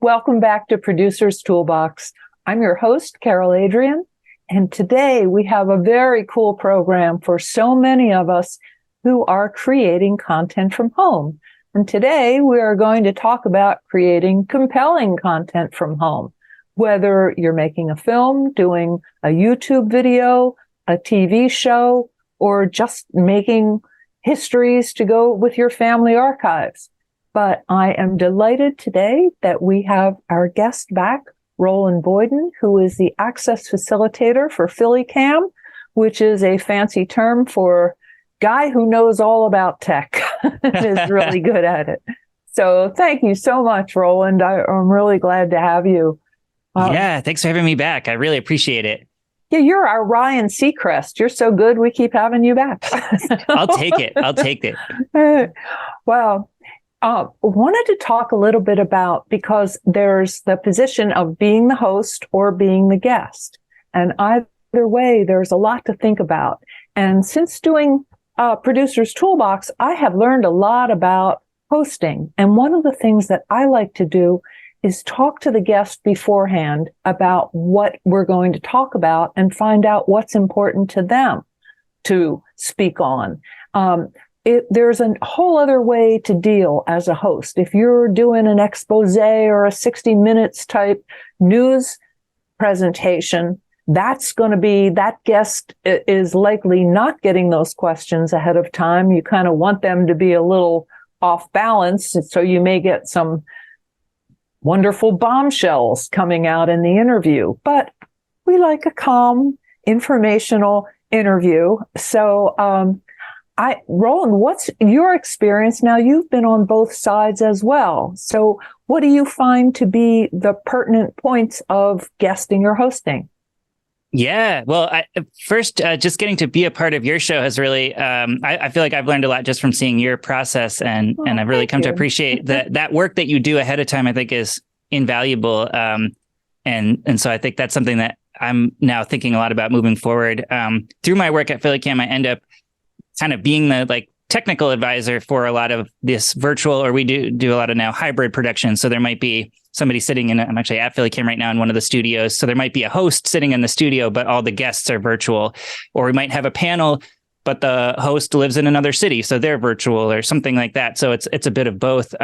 Welcome back to Producer's Toolbox. I'm your host, Carol Adrian, and today we have a very cool program for so many of us who are creating content from home. And today we are going to talk about creating compelling content from home. Whether you're making a film, doing a YouTube video, a TV show, or just making histories to go with your family archives. But I am delighted today that we have our guest back, Roland Boyden, who is the access facilitator for PhillyCAM, which is a fancy term for guy who knows all about tech and is really good at it. So thank you so much, Roland. I'm really glad to have you. Yeah, thanks for having me back. I really appreciate it. Yeah, you're our Ryan Seacrest. You're so good, we keep having you back. I'll take it. Well, wanted to talk a little bit about, because there's the position of being the host or being the guest. And either way, there's a lot to think about. And since doing Producer's Toolbox, I have learned a lot about hosting. And one of the things that I like to do is talk to the guest beforehand about what we're going to talk about and find out what's important to them to speak on. There's a whole other way to deal as a host. If you're doing an expose or a 60 minutes type news presentation, that guest is likely not getting those questions ahead of time. You kind of want them to be a little off balance, so you may get some wonderful bombshells coming out in the interview. But we like a calm, informational interview. So, Roland, what's your experience? Now, you've been on both sides as well. So what do you find to be the pertinent points of guesting or hosting? Yeah, well, first, just getting to be a part of your show has really, I feel like I've learned a lot just from seeing your process, and I've really come to appreciate that work that you do ahead of time, I think, is invaluable. And so I think that's something that I'm now thinking a lot about moving forward. Through my work at PhillyCAM, I end up kind of being the technical advisor for a lot of this virtual, or we do a lot of now hybrid production. So there might be somebody sitting I'm actually at PhillyCAM right now in one of the studios. So there might be a host sitting in the studio, but all the guests are virtual. Or we might have a panel, but the host lives in another city, so they're virtual or something like that. So it's a bit of both.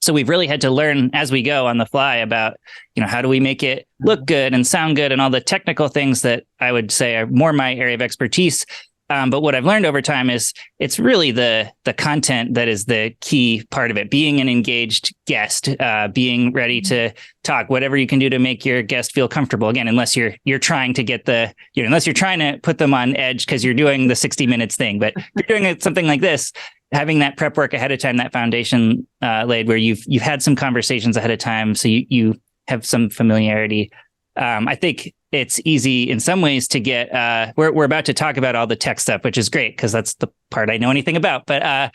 So we've really had to learn as we go on the fly about, how do we make it look good and sound good and all the technical things that I would say are more my area of expertise. But what I've learned over time is it's really the content that is the key part of it. Being an engaged guest, being ready to talk, whatever you can do to make your guest feel comfortable. Again, unless you're trying to unless you're trying to put them on edge because you're doing the 60 minutes thing, but you're doing something like this, having that prep work ahead of time, that foundation laid where you've had some conversations ahead of time, so you have some familiarity. I think it's easy in some ways to get, we're about to talk about all the tech stuff, which is great because that's the part I know anything about. But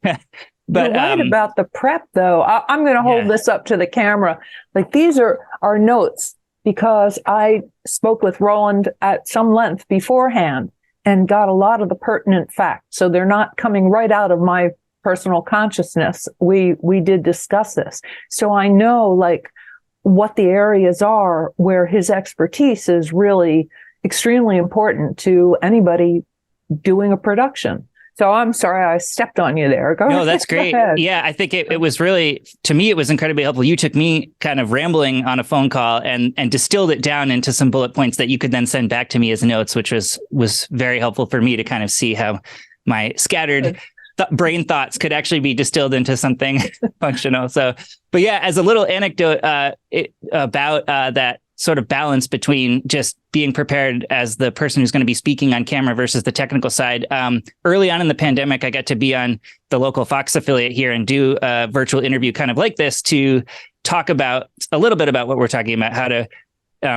you're right about the prep, though. I'm going to hold this up to the camera. These are our notes, because I spoke with Roland at some length beforehand and got a lot of the pertinent facts. So they're not coming right out of my personal consciousness. We did discuss this. So I know, what the areas are where his expertise is really extremely important to anybody doing a production. So I'm sorry I stepped on you there. No, that's great. Yeah, I think it was really, to me, it was incredibly helpful. You took me kind of rambling on a phone call and distilled it down into some bullet points that you could then send back to me as notes, which was very helpful for me to kind of see how my scattered brain thoughts could actually be distilled into something functional. So, but yeah, as a little anecdote about that sort of balance between just being prepared as the person who's going to be speaking on camera versus the technical side. Early on in the pandemic, I got to be on the local Fox affiliate here and do a virtual interview kind of like this to talk about a little bit about what we're talking about, how to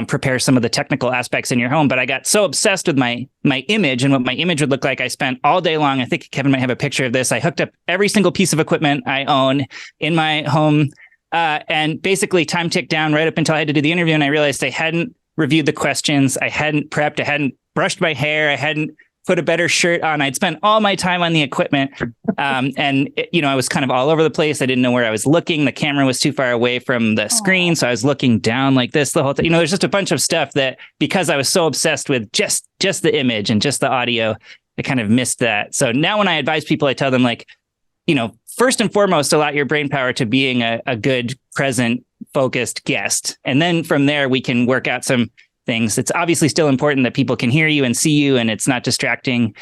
prepare some of the technical aspects in your home. But I got so obsessed with my image and what my image would look like. I spent all day long. I think Kevin might have a picture of this. I hooked up every single piece of equipment I own in my home. And basically time ticked down right up until I had to do the interview. And I realized I hadn't reviewed the questions. I hadn't prepped. I hadn't brushed my hair. I hadn't put a better shirt on. I'd spent all my time on the equipment. I was kind of all over the place. I didn't know where I was looking. The camera was too far away from the screen. So I was looking down like this the whole time. There's just a bunch of stuff that, because I was so obsessed with just the image and just the audio, I kind of missed that. So now when I advise people, I tell them, like, first and foremost, allot your brain power to being a good, present, focused guest. And then from there, we can work out some things. It's obviously still important that people can hear you and see you, and it's not distracting.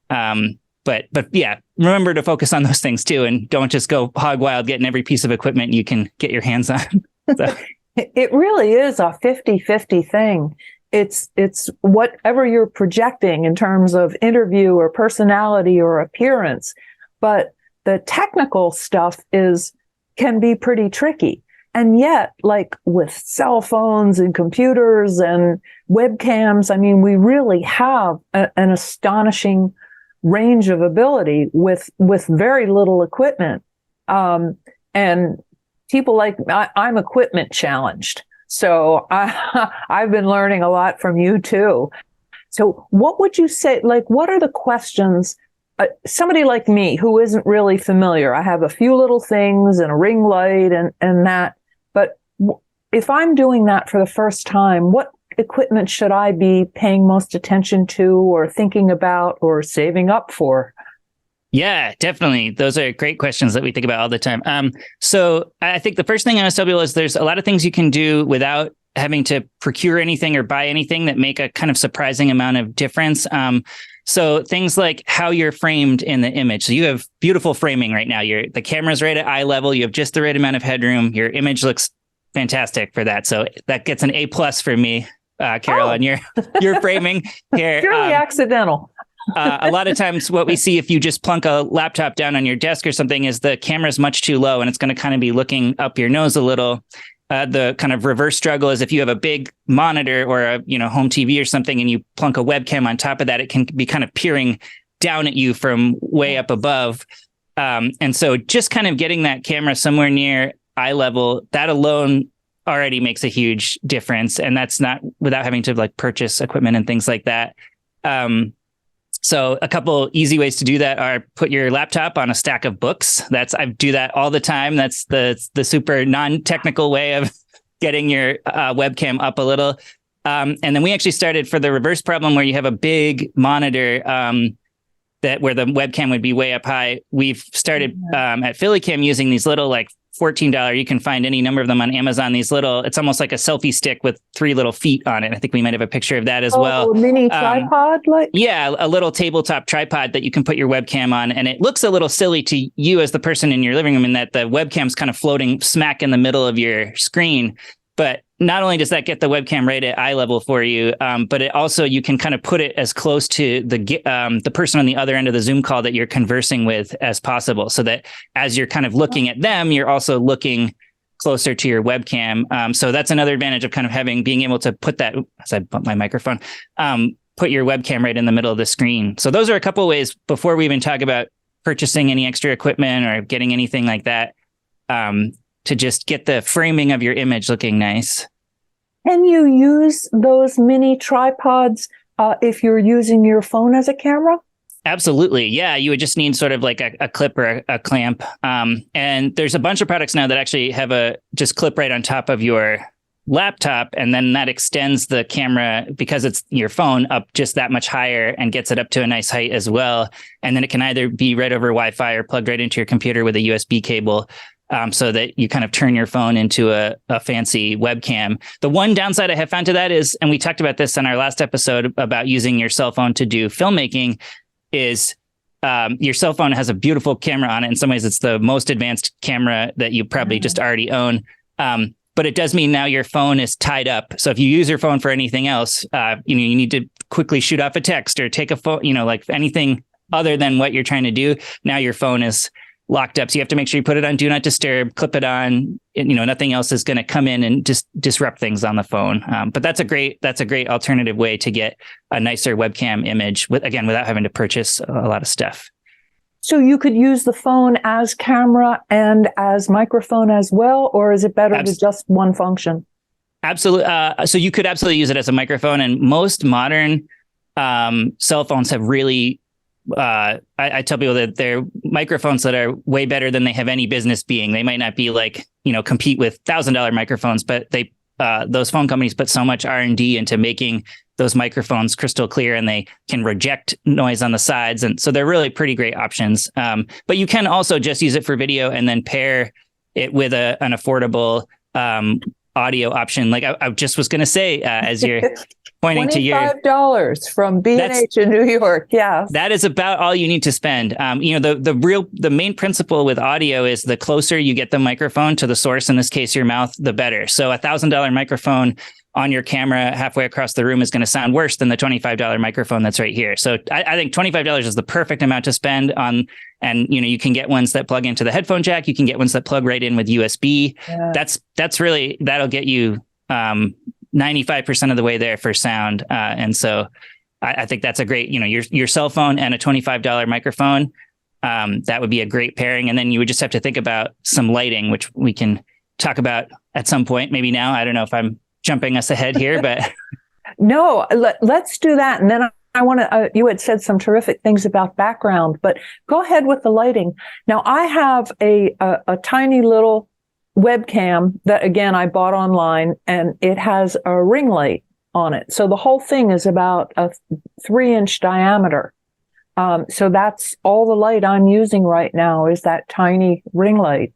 But yeah, remember to focus on those things too, and don't just go hog wild getting every piece of equipment you can get your hands on. So. It really is a 50-50 thing. It's whatever you're projecting in terms of interview or personality or appearance, but the technical stuff can be pretty tricky. And yet, like with cell phones and computers and webcams, I mean, we really have an astonishing range of ability with very little equipment. And people like, I'm equipment challenged. So I've been learning a lot from you too. So what would you say, like, what are the questions? Somebody like me who isn't really familiar, I have a few little things and a ring light and that, but if I'm doing that for the first time, what equipment should I be paying most attention to or thinking about or saving up for? Yeah, definitely. Those are great questions that we think about all the time. So I think the first thing I must tell people is there's a lot of things you can do without having to procure anything or buy anything that make a kind of surprising amount of difference. So things like how you're framed in the image. So you have beautiful framing right now. The camera's right at eye level. You have just the right amount of headroom. Your image looks fantastic for that. So that gets an A+ for me, Carol, on your framing here. Purely accidental. A lot of times what we see if you just plunk a laptop down on your desk or something is the camera's much too low and it's going to kind of be looking up your nose a little. The kind of reverse struggle is if you have a big monitor or a home TV or something and you plunk a webcam on top of that, it can be kind of peering down at you from way up above. And so just kind of getting that camera somewhere near eye level, that alone already makes a huge difference. And that's not without having to like purchase equipment and things like that. So a couple easy ways to do that are put your laptop on a stack of books. I do that all the time. That's the super non-technical way of getting your webcam up a little. And then we actually started for the reverse problem where you have a big monitor where the webcam would be way up high. We've started at PhillyCAM using these little like $14. You can find any number of them on Amazon. It's almost like a selfie stick with 3 little feet on it. I think we might have a picture of that as well. A mini tripod? Yeah, a little tabletop tripod that you can put your webcam on. And it looks a little silly to you as the person in your living room in that the webcam's kind of floating smack in the middle of your screen. But not only does that get the webcam right at eye level for you, but it also, you can kind of put it as close to the person on the other end of the Zoom call that you're conversing with as possible, so that as you're kind of looking at them, you're also looking closer to your webcam. So that's another advantage of kind of being able to put that, as I bump my microphone, put your webcam right in the middle of the screen. So those are a couple of ways before we even talk about purchasing any extra equipment or getting anything like that. To just get the framing of your image looking nice. Can you use those mini tripods if you're using your phone as a camera? Absolutely. Yeah. You would just need sort of like a clip or a clamp. And there's a bunch of products now that actually have just clip right on top of your laptop. And then that extends the camera, because it's your phone, up just that much higher and gets it up to a nice height as well. And then it can either be right over Wi-Fi or plugged right into your computer with a USB cable. So that you kind of turn your phone into a fancy webcam. The one downside I have found to that is, and we talked about this in our last episode about using your cell phone to do filmmaking, is your cell phone has a beautiful camera on it. In some ways, it's the most advanced camera that you probably just already own. But it does mean now your phone is tied up. So if you use your phone for anything else, you need to quickly shoot off a text or take a photo, like anything other than what you're trying to do. Now your phone is locked up. So you have to make sure you put it on Do Not Disturb, clip it on, nothing else is going to come in and just disrupt things on the phone. But that's a great alternative way to get a nicer webcam image without having to purchase a lot of stuff. So you could use the phone as camera and as microphone as well, or is it better to just one function? Absolutely. So you could absolutely use it as a microphone, and most modern cell phones have really, I tell people that they're microphones that are way better than they have any business being. They might not be like, compete with $1,000 microphones, but those phone companies put so much R&D into making those microphones crystal clear, and they can reject noise on the sides. And so they're really pretty great options. But you can also just use it for video and then pair it with an affordable audio option. Like I just was going to say, as you're pointing to your $25 from B&H in New York. Yeah. That is about all you need to spend. The main principle with audio is the closer you get the microphone to the source, in this case, your mouth, the better. So $1,000 microphone on your camera halfway across the room is going to sound worse than the $25 microphone that's right here. So I think $25 is the perfect amount to spend on, and you can get ones that plug into the headphone jack. You can get ones that plug right in with USB. Yeah. That's really, that'll get you 95% of the way there for sound. And so I think that's a great, your cell phone and a $25 microphone. That would be a great pairing. And then you would just have to think about some lighting, which we can talk about at some point, maybe now. I don't know if I'm jumping us ahead here, but no, let's do that. And then I want to, you had said some terrific things about background, but go ahead with the lighting. Now I have a tiny little webcam that, again, I bought online, and it has a ring light on it. So the whole thing is about a 3-inch diameter. So that's all the light I'm using right now is that tiny ring light.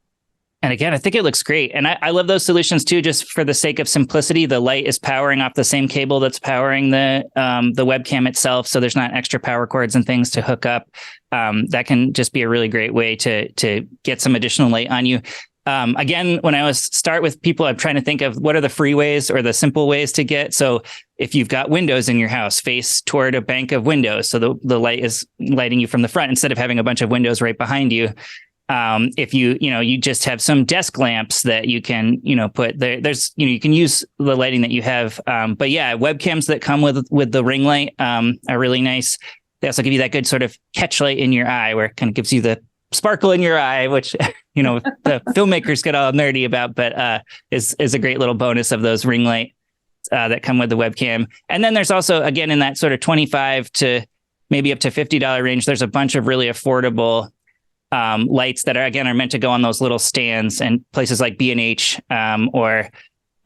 And again, I think it looks great. And I love those solutions too, just for the sake of simplicity. The light is powering off the same cable that's powering the webcam itself. So there's not extra power cords and things to hook up. That can just be a really great way to get some additional light on you. Again, when I start with people, I'm trying to think of what are the free ways or the simple ways to get. So if you've got windows in your house, face toward a bank of windows, so the light is lighting you from the front instead of having a bunch of windows right behind you. If you just have some desk lamps that you can, put there, you can use the lighting that you have. But yeah, webcams that come with the ring light, are really nice. They also give you that good sort of catch light in your eye, where it kind of gives you the sparkle in your eye, which, the filmmakers get all nerdy about, but, is a great little bonus of those ring light, that come with the webcam. And then there's also, again, in that sort of $25 to maybe up to $50 range, there's a bunch of really affordable lights that are meant to go on those little stands, and places like B&H, or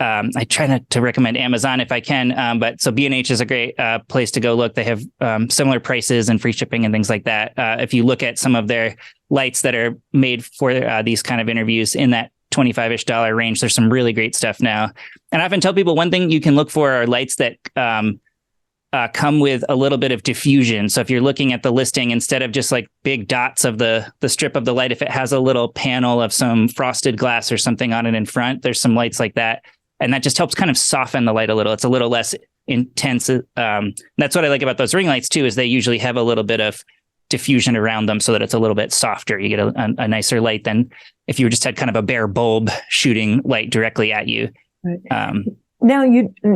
I try not to recommend Amazon if I can, but so B&H is a great place to go look. They have similar prices and free shipping and things like that. If you look at some of their lights that are made for these kind of interviews in that $25-ish range, there's some really great stuff now. And I often tell people one thing you can look for are lights that come with a little bit of diffusion. So if you're looking at the listing, instead of just like big dots of the strip of the light, if it has a little panel of some frosted glass or something on it in front, there's some lights like that. And that just helps kind of soften the light a little. It's a little less intense. That's what I like about those ring lights too, is they usually have a little bit of diffusion around them so that it's a little bit softer. You get a nicer light than if you just had kind of a bare bulb shooting light directly at you. Right. Now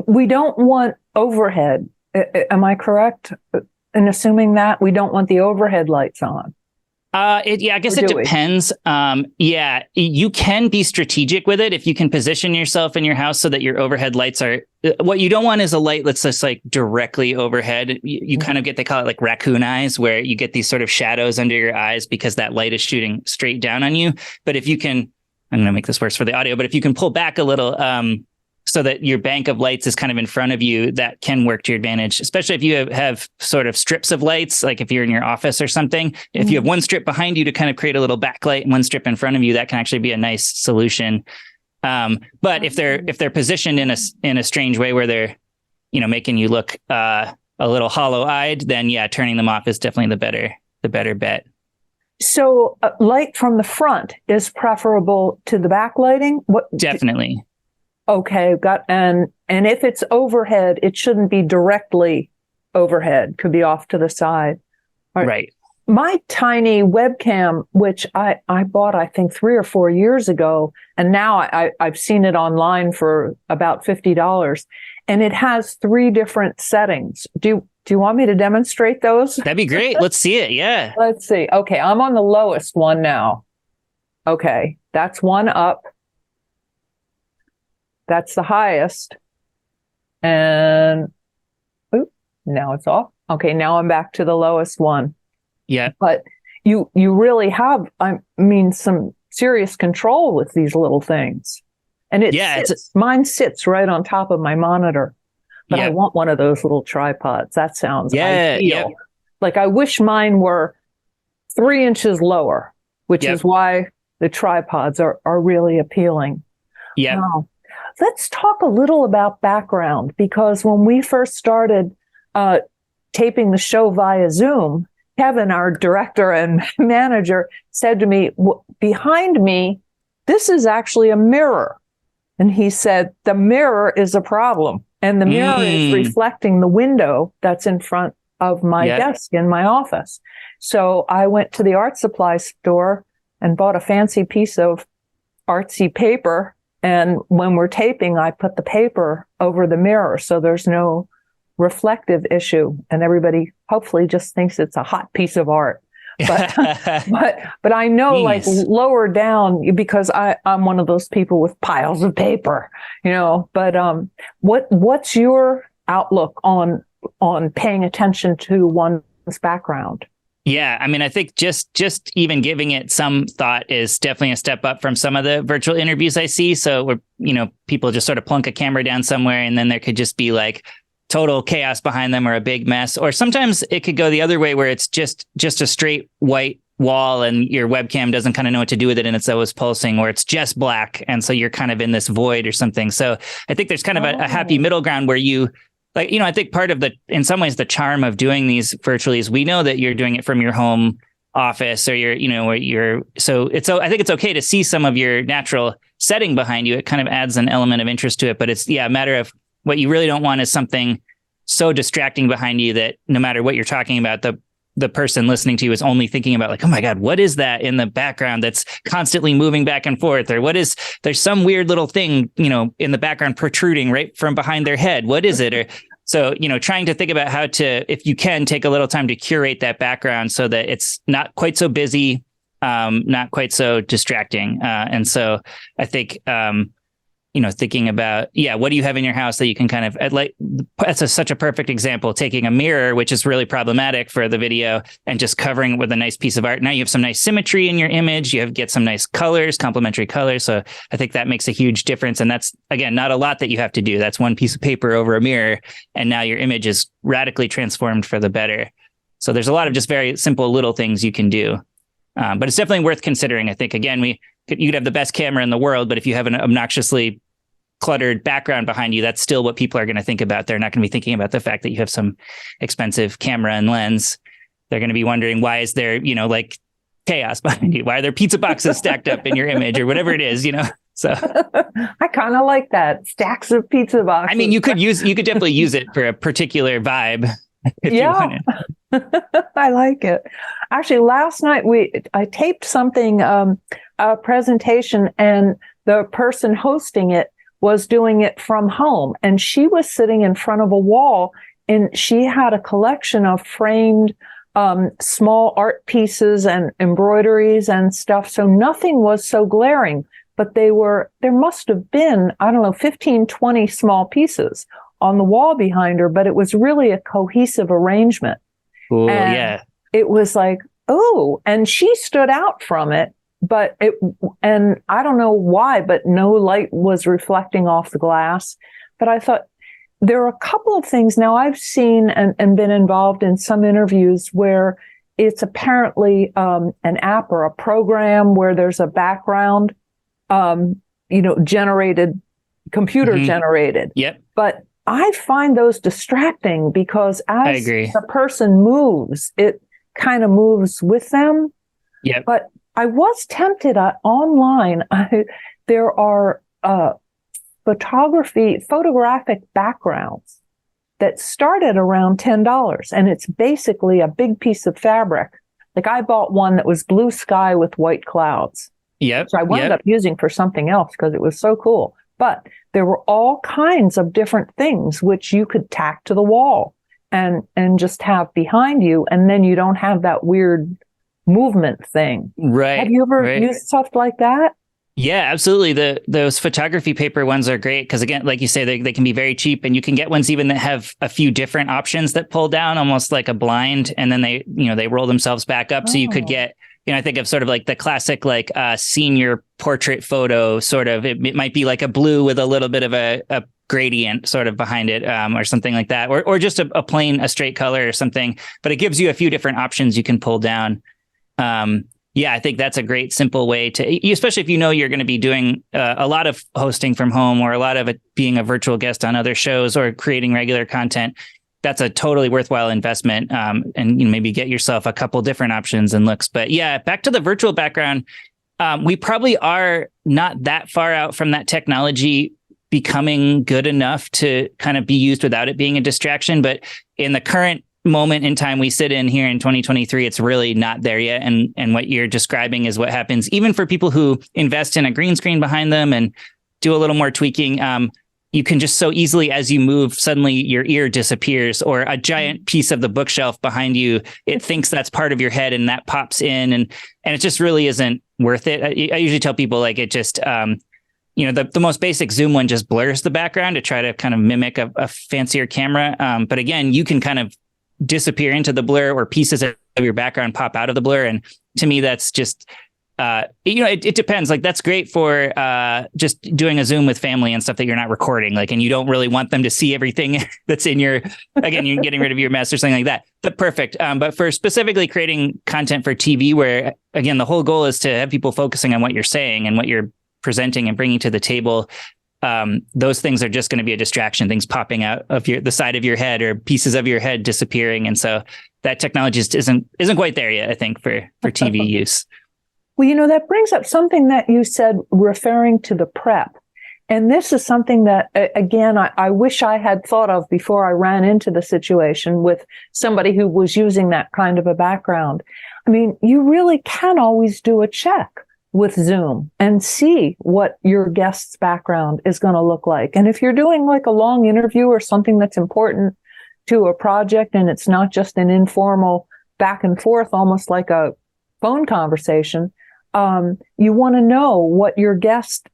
we don't want overhead. Am I correct in assuming that we don't want the overhead lights on? I guess it depends. You can be strategic with it if you can position yourself in your house so that your overhead lights are. What you don't want is a light that's just like directly overhead. You kind of get, they call it like raccoon eyes, where you get these sort of shadows under your eyes because that light is shooting straight down on you. But if you can, I'm going to make this worse for the audio, but if you can pull back a little, so that your bank of lights is kind of in front of you, that can work to your advantage, especially if you have sort of strips of lights, like if you're in your office or something. If you have one strip behind you to kind of create a little backlight and one strip in front of you, that can actually be a nice solution. But if they're positioned in a strange way where they're, making you look a little hollow-eyed, then yeah, turning them off is definitely the better bet. So light from the front is preferable to the backlighting? Definitely. Okay, and if it's overhead, it shouldn't be directly overhead. Could be off to the side. Right. My tiny webcam, which I bought, I think 3 or 4 years ago, and now I've seen it online for about $50, and it has 3 different settings. Do you want me to demonstrate those? That'd be great. Let's see it. Yeah. Let's see. Okay, I'm on the lowest one now. Okay, that's one up. That's the highest. And now it's off. Okay, now I'm back to the lowest one. Yeah. But you really have, I mean, some serious control with these little things. And mine sits right on top of my monitor. But I want one of those little tripods. That sounds ideal. Yep. Like I wish mine were 3 inches lower, which is why the tripods are really appealing. Yeah. Wow. Let's talk a little about background, because when we first started taping the show via Zoom, Kevin, our director and manager, said to me, behind me, this is actually a mirror. And he said, the mirror is a problem. And the mirror is reflecting the window that's in front of my desk in my office. So I went to the art supply store and bought a fancy piece of artsy paper. And when we're taping, I put the paper over the mirror so there's no reflective issue. And everybody hopefully just thinks it's a hot piece of art. But I know, like lower down, because I'm one of those people with piles of paper, but what's your outlook on paying attention to one's background? Yeah, I mean, I think just even giving it some thought is definitely a step up from some of the virtual interviews I see. So where, people just sort of plunk a camera down somewhere and then there could just be like total chaos behind them or a big mess. Or sometimes it could go the other way where it's just a straight white wall and your webcam doesn't kind of know what to do with it and it's always pulsing, or it's just black. And so you're kind of in this void or something. So I think there's kind of a happy middle ground where you, like, I think part of in some ways, the charm of doing these virtually is we know that you're doing it from your home office or so I think it's okay to see some of your natural setting behind you. It kind of adds an element of interest to it, but it's a matter of what you really don't want is something so distracting behind you that no matter what you're talking about, the person listening to you is only thinking about like, oh my God, what is that in the background that's constantly moving back and forth? Or there's some weird little thing, in the background protruding right from behind their head. What is it? Or so, trying to think about how to, if you can, take a little time to curate that background so that it's not quite so busy, not quite so distracting. And so I think, thinking about, what do you have in your house that you can kind of that's such a perfect example, taking a mirror, which is really problematic for the video, and just covering it with a nice piece of art. Now you have some nice symmetry in your image. You get some nice colors, complementary colors. So I think that makes a huge difference. And that's, again, not a lot that you have to do. That's one piece of paper over a mirror. And now your image is radically transformed for the better. So there's a lot of just very simple little things you can do. But it's definitely worth considering. I think, again, you could have the best camera in the world, but if you have an obnoxiously cluttered background behind you, that's still what people are going to think about. They're not going to be thinking about the fact that you have some expensive camera and lens. They're going to be wondering, why is there, like chaos behind you? Why are there pizza boxes stacked up in your image or whatever it is, So I kind of like that. Stacks of pizza boxes. I mean, you could definitely use it for a particular vibe. I like it. Actually, last night I taped something, a presentation, and the person hosting it was doing it from home, and she was sitting in front of a wall, and she had a collection of framed small art pieces and embroideries and stuff. So nothing was so glaring, but there must have been, 15, 20 small pieces on the wall behind her, but it was really a cohesive arrangement. Ooh, and it was like, oh, and she stood out from it. And I don't know why, but no light was reflecting off the glass. But I thought there are a couple of things now I've seen and been involved in some interviews where it's apparently an app or a program where there's a background, generated, computer generated. Yep. But I find those distracting because as the person moves, it kind of moves with them. Yep. But I was tempted online. There are photographic backgrounds that start at around $10, and it's basically a big piece of fabric. Like I bought one that was blue sky with white clouds. Yep. So I wound up using for something else because it was so cool. But there were all kinds of different things which you could tack to the wall and just have behind you, and then you don't have that weird movement thing. Right. Have you ever used stuff like that? Yeah, absolutely. Those photography paper ones are great because, again, like you say, they can be very cheap, and you can get ones even that have a few different options that pull down almost like a blind, and then they roll themselves back up. So you could get, I think of sort of like the classic like senior portrait photo sort of. It might be like a blue with a little bit of a gradient sort of behind it, or something like that, or just a straight color or something. But it gives you a few different options you can pull down. Yeah, I think that's a great, simple way to, especially if you're going to be doing a lot of hosting from home, or a lot of it being a virtual guest on other shows, or creating regular content. That's a totally worthwhile investment. And maybe get yourself a couple different options and looks. But yeah, back to the virtual background. We probably are not that far out from that technology becoming good enough to kind of be used without it being a distraction. But in the current moment in time we sit in here in 2023, it's really not there yet. And what you're describing is what happens even for people who invest in a green screen behind them and do a little more tweaking. You can just so easily, as you move, suddenly your ear disappears, or a giant piece of the bookshelf behind you, it thinks that's part of your head, and that pops in, and it just really isn't worth it. I usually tell people, like, it just the most basic zoom one just blurs the background to try to kind of mimic a fancier camera. But again, you can kind of disappear into the blur, or pieces of your background pop out of the blur. And to me, that's just, it depends. Like, that's great for just doing a Zoom with family and stuff that you're not recording, like, and you don't really want them to see everything that's in your, again, you're getting rid of your mess or something like that. But perfect. But for specifically creating content for TV, where, again, the whole goal is to have people focusing on what you're saying and what you're presenting and bringing to the table. Those things are just going to be a distraction, things popping out of the side of your head, or pieces of your head disappearing. And so that technology just isn't quite there yet, I think, for TV use. Well, that brings up something that you said referring to the prep. And this is something that, again, I wish I had thought of before I ran into the situation with somebody who was using that kind of a background. I mean, you really can always do a check with Zoom and see what your guest's background is going to look like. And if you're doing like a long interview or something that's important to a project, and it's not just an informal back and forth, almost like a phone conversation, you want to know what your guest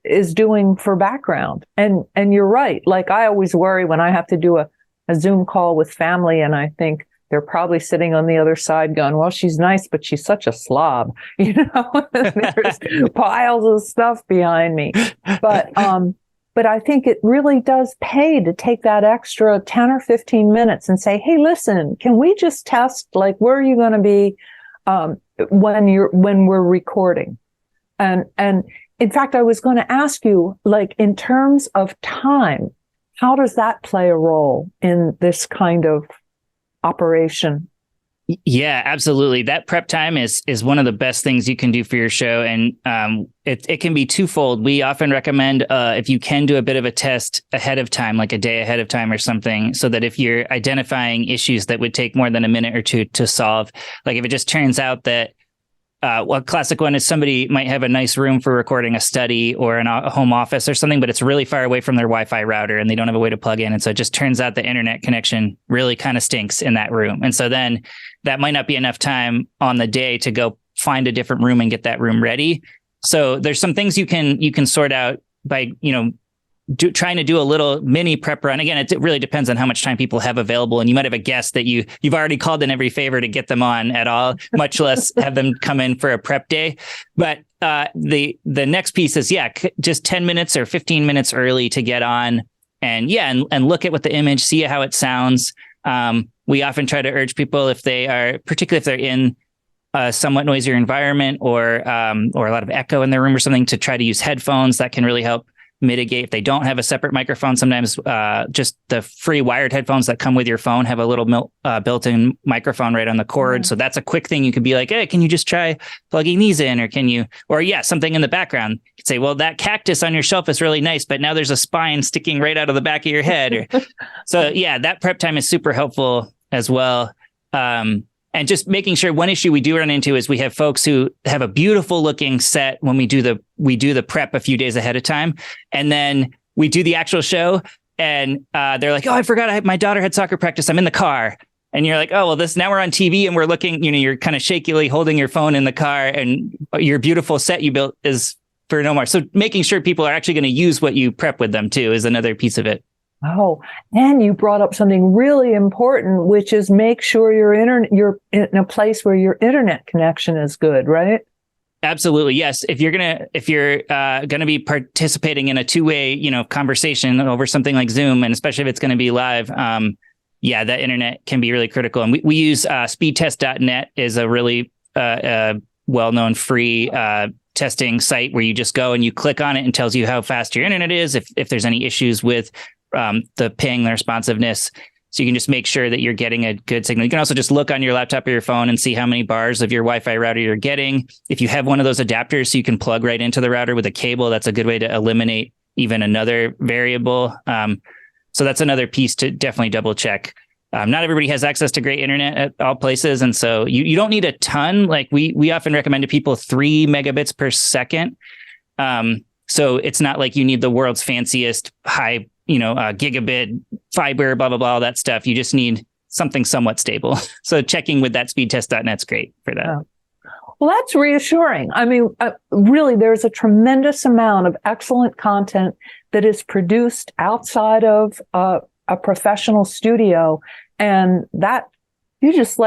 is doing for background. And you're right. Like, I always worry when I have to do a Zoom call with family, and I think, they're probably sitting on the other side going, well, she's nice, but she's such a slob. There's piles of stuff behind me. But I think it really does pay to take that extra 10 or 15 minutes and say, hey, listen, can we just test, like, where are you going to be when we're recording? And in fact, I was going to ask you, like, in terms of time, how does that play a role in this kind of operation? Yeah, absolutely. That prep time is one of the best things you can do for your show. And it can be twofold. We often recommend, if you can, do a bit of a test ahead of time, like a day ahead of time or something, so that if you're identifying issues that would take more than a minute or two to solve, like if it just turns out that a classic one is somebody might have a nice room for recording a study or a home office or something, but it's really far away from their Wi-Fi router and they don't have a way to plug in. And so it just turns out the internet connection really kind of stinks in that room. And so then that might not be enough time on the day to go find a different room and get that room ready. So there's some things you can sort out by, trying to do a little mini prep run. Again, it really depends on how much time people have available. And you might have a guest that you've already called in every favor to get them on at all, much less have them come in for a prep day. But the next piece is, just 10 minutes or 15 minutes early to get on and look at what the image, see how it sounds. We often try to urge people, particularly if they're in a somewhat noisier environment or a lot of echo in their room or something, to try to use headphones. That can really help mitigate. If they don't have a separate microphone, sometimes just the free wired headphones that come with your phone have a little built-in microphone right on the cord. Mm-hmm. So that's a quick thing. You could be like, hey, can you just try plugging these in? Or something in the background. You could say, well, that cactus on your shelf is really nice, but now there's a spine sticking right out of the back of your head. So that prep time is super helpful as well. And just making sure, one issue we do run into is we have folks who have a beautiful looking set when we do the prep a few days ahead of time. And then we do the actual show and they're like, oh, I forgot my daughter had soccer practice. I'm in the car. And you're like, oh, well, now we're on TV and we're looking, you're kind of shakily holding your phone in the car and your beautiful set you built is for no more. So making sure people are actually going to use what you prep with them too is another piece of it. Oh, and you brought up something really important, which is make sure you're in a place where your internet connection is good, right? Absolutely. Yes. If you're gonna be participating in a two-way, conversation over something like Zoom, and especially if it's going to be live, that internet can be really critical. And we use speedtest.net is a really well-known free testing site where you just go and you click on it and tells you how fast your internet is, if there's any issues with the ping, the responsiveness. So you can just make sure that you're getting a good signal. You can also just look on your laptop or your phone and see how many bars of your Wi-Fi router you're getting. If you have one of those adapters so you can plug right into the router with a cable, that's a good way to eliminate even another variable. So that's another piece to definitely double check. Not everybody has access to great internet at all places. And so you don't need a ton. Like we often recommend to people 3 megabits per second. So it's not like you need the world's fanciest high gigabit fiber, blah, blah, blah, all that stuff. You just need something somewhat stable. So checking with that speedtest.net's great for that. Oh. Well, that's reassuring. I mean, really, there's a tremendous amount of excellent content that is produced outside of a professional studio. And that you just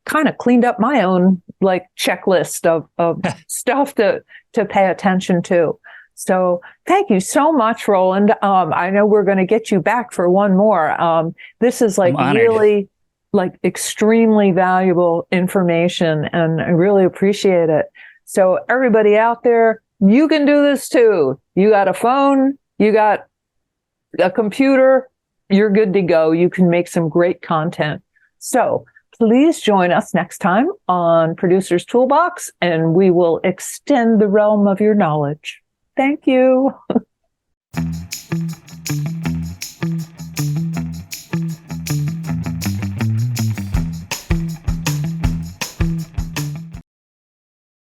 kind of cleaned up my own checklist of stuff to pay attention to. So thank you so much, Roland. I know we're going to get you back for one more. This is really extremely valuable information, and I really appreciate it. So everybody out there, you can do this too. You got a phone, you got a computer, you're good to go. You can make some great content. So please join us next time on Producer's Toolbox, and we will extend the realm of your knowledge. Thank you.